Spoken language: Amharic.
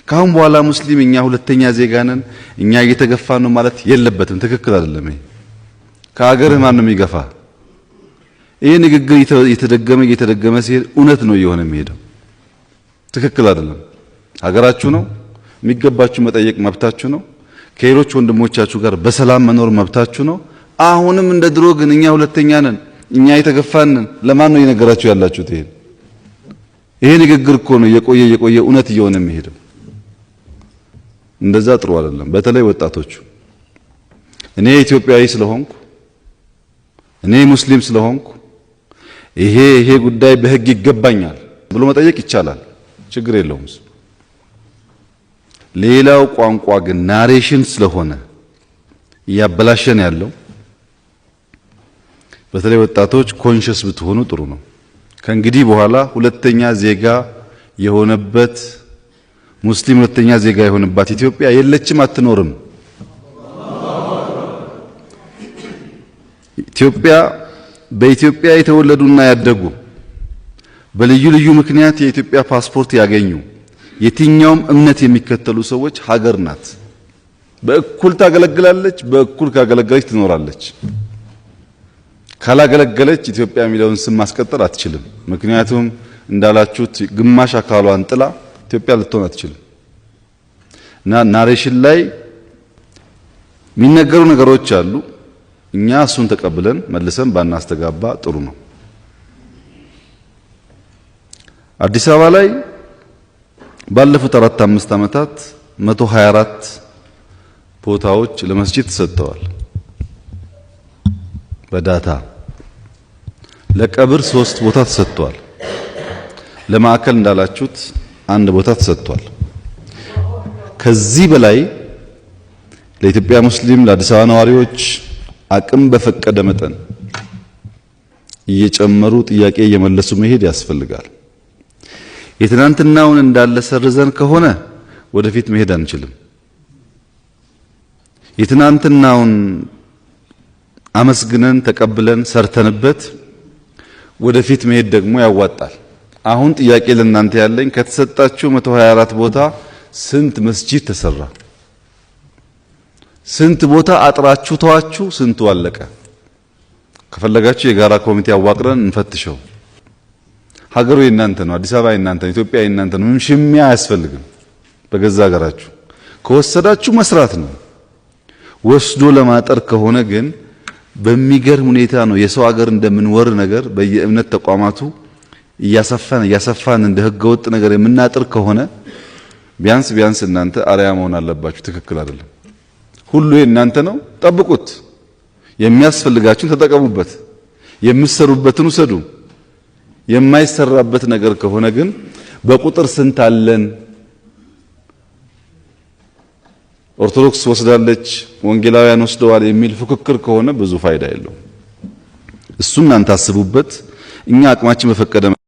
ካሁን በኋላ ሙስሊም እኛ ሁለተኛ ዜጋ ነን እኛ እየተገፋን ነው ማለት የለበትም። ትክክል አይደለም። ይሄ ከሀገርህ ማን ነው የሚገፋ? ይሄ ንግግር እየተደገመ ሲሄድ እውነት ነው እየሆነ የሚሄደው። ትክክል አይደለም። ሀገራችሁ ነው የሚገባችሁ፣ መጠየቅ መብታችሁ ነው። ከሌሎች ወንድሞቻችሁ ጋር በሰላም መኖር መብታችሁ ነው። አሁንም እንደ ድሮ ግን እኛ ሁለተኛ ነን እኛ እየተገፋን ነን ለማን ነው እየነገራችሁ ያላችሁት? ይሄ ንግግር እኮ ነው የቆየ እውነት እየሆነ የሚሄደው። እንደዛ ጥሩ አይደለም። በተለይ ወጣቶቹ እኔ ኢትዮጵያዊ ስለሆንኩ እኔ ሙስሊም ስለሆንኩ ይሄ ጉዳይ በህግ ይገባኛል ብሎ መጠየቅ ይቻላል፣ ችግር የለውም። ሌላው ቋንቋ ግን ናሬሽን ስለሆነ እያበላሸን ያለው በተለይ ወጣቶች ኮንሺየስ ብትሆኑ ጥሩ ነው። ከእንግዲህ በኋላ ሁለተኛ ዜጋ የሆነበት ሙስሊም ሁለተኛ ዜጋ የሆነባት ኢትዮጵያ የለችም፣ አትኖርም። በኢትዮጵያ የተወለዱና ያደጉ በልዩ ልዩ ምክንያት የኢትዮጵያ ፓስፖርት ያገኙ የትኛውም እምነት የሚከተሉ ሰዎች ሀገር ናት። በእኩል ታገለግላለች፣ በእኩል ካገለገለች ትኖራለች። ካላገለገለች ኢትዮጵያ የሚለውን ስም ማስቀጠል አትችልም። ምክንያቱም እንዳላችሁት ግማሽ አካሏን ጥላ ኢትዮጵያ ልትሆን አትችልም። እና ናሬሽን ላይ የሚነገሩ ነገሮች አሉ። እኛ እሱን ተቀብለን መልሰን ባናስተጋባ ጥሩ ነው። አዲስ አበባ ላይ ባለፉት 4-5 ዓመታት 124 ቦታዎች ለመስጂድ ተሰጥተዋል። በዳታ ለቀብር 3 ቦታ ተሰጥቷል። ለማዕከል እንዳላችሁት 1 ቦታ ተሰጥቷል። ከዚህ በላይ ለኢትዮጵያ ሙስሊም ለአዲስ አበባ ነዋሪዎች አቅም በፈቀደ መጠን እየጨመሩ ጥያቄ እየመለሱ መሄድ ያስፈልጋል። የትናንትናውን እንዳለ ሰርዘን ከሆነ ወደፊት መሄድ አንችልም። የትናንትናውን አመስግነን ተቀብለን ሰርተንበት ወደፊት መሄድ ደግሞ ያዋጣል። አሁን ጥያቄ ለእናንተ ያለኝ ከተሰጣችሁ 124 ቦታ ስንት መስጂድ ተሰራ? ስንት ቦታ አጥራችሁ ተዋችሁ? ስንቱ አለቀ? ከፈለጋችሁ የጋራ ኮሚቴ አዋቅረን እንፈትሸው። ሀገሩ የእናንተ ነው። አዲስ አበባ የእናንተ ነው። ኢትዮጵያ የእናንተ ነው። ምንም ሽሚያ አያስፈልግም። በገዛ ሀገራችሁ ከወሰዳችሁ መስራት ነው። ወስዶ ለማጠር ከሆነ ግን በሚገርም ሁኔታ ነው የሰው ሀገር እንደምንወር ነገር በየእምነት ተቋማቱ እያሰፋን እንደ ህገወጥ ነገር የምናጥር ከሆነ ቢያንስ እናንተ አርያ መሆን አለባችሁ። ትክክል አይደለም። ሁሉ የእናንተ ነው። ጠብቁት። የሚያስፈልጋችሁን ተጠቀሙበት። የምትሰሩበትን ውሰዱ። የማይሰራበት ነገር ከሆነ ግን በቁጥር ስንት አለን፣ ኦርቶዶክስ ወስዳለች፣ ወንጌላውያን ወስደዋል የሚል ፍክክር ከሆነ ብዙ ፋይዳ የለውም። እሱን እናንተ አስቡበት። እኛ አቅማችን በፈቀደ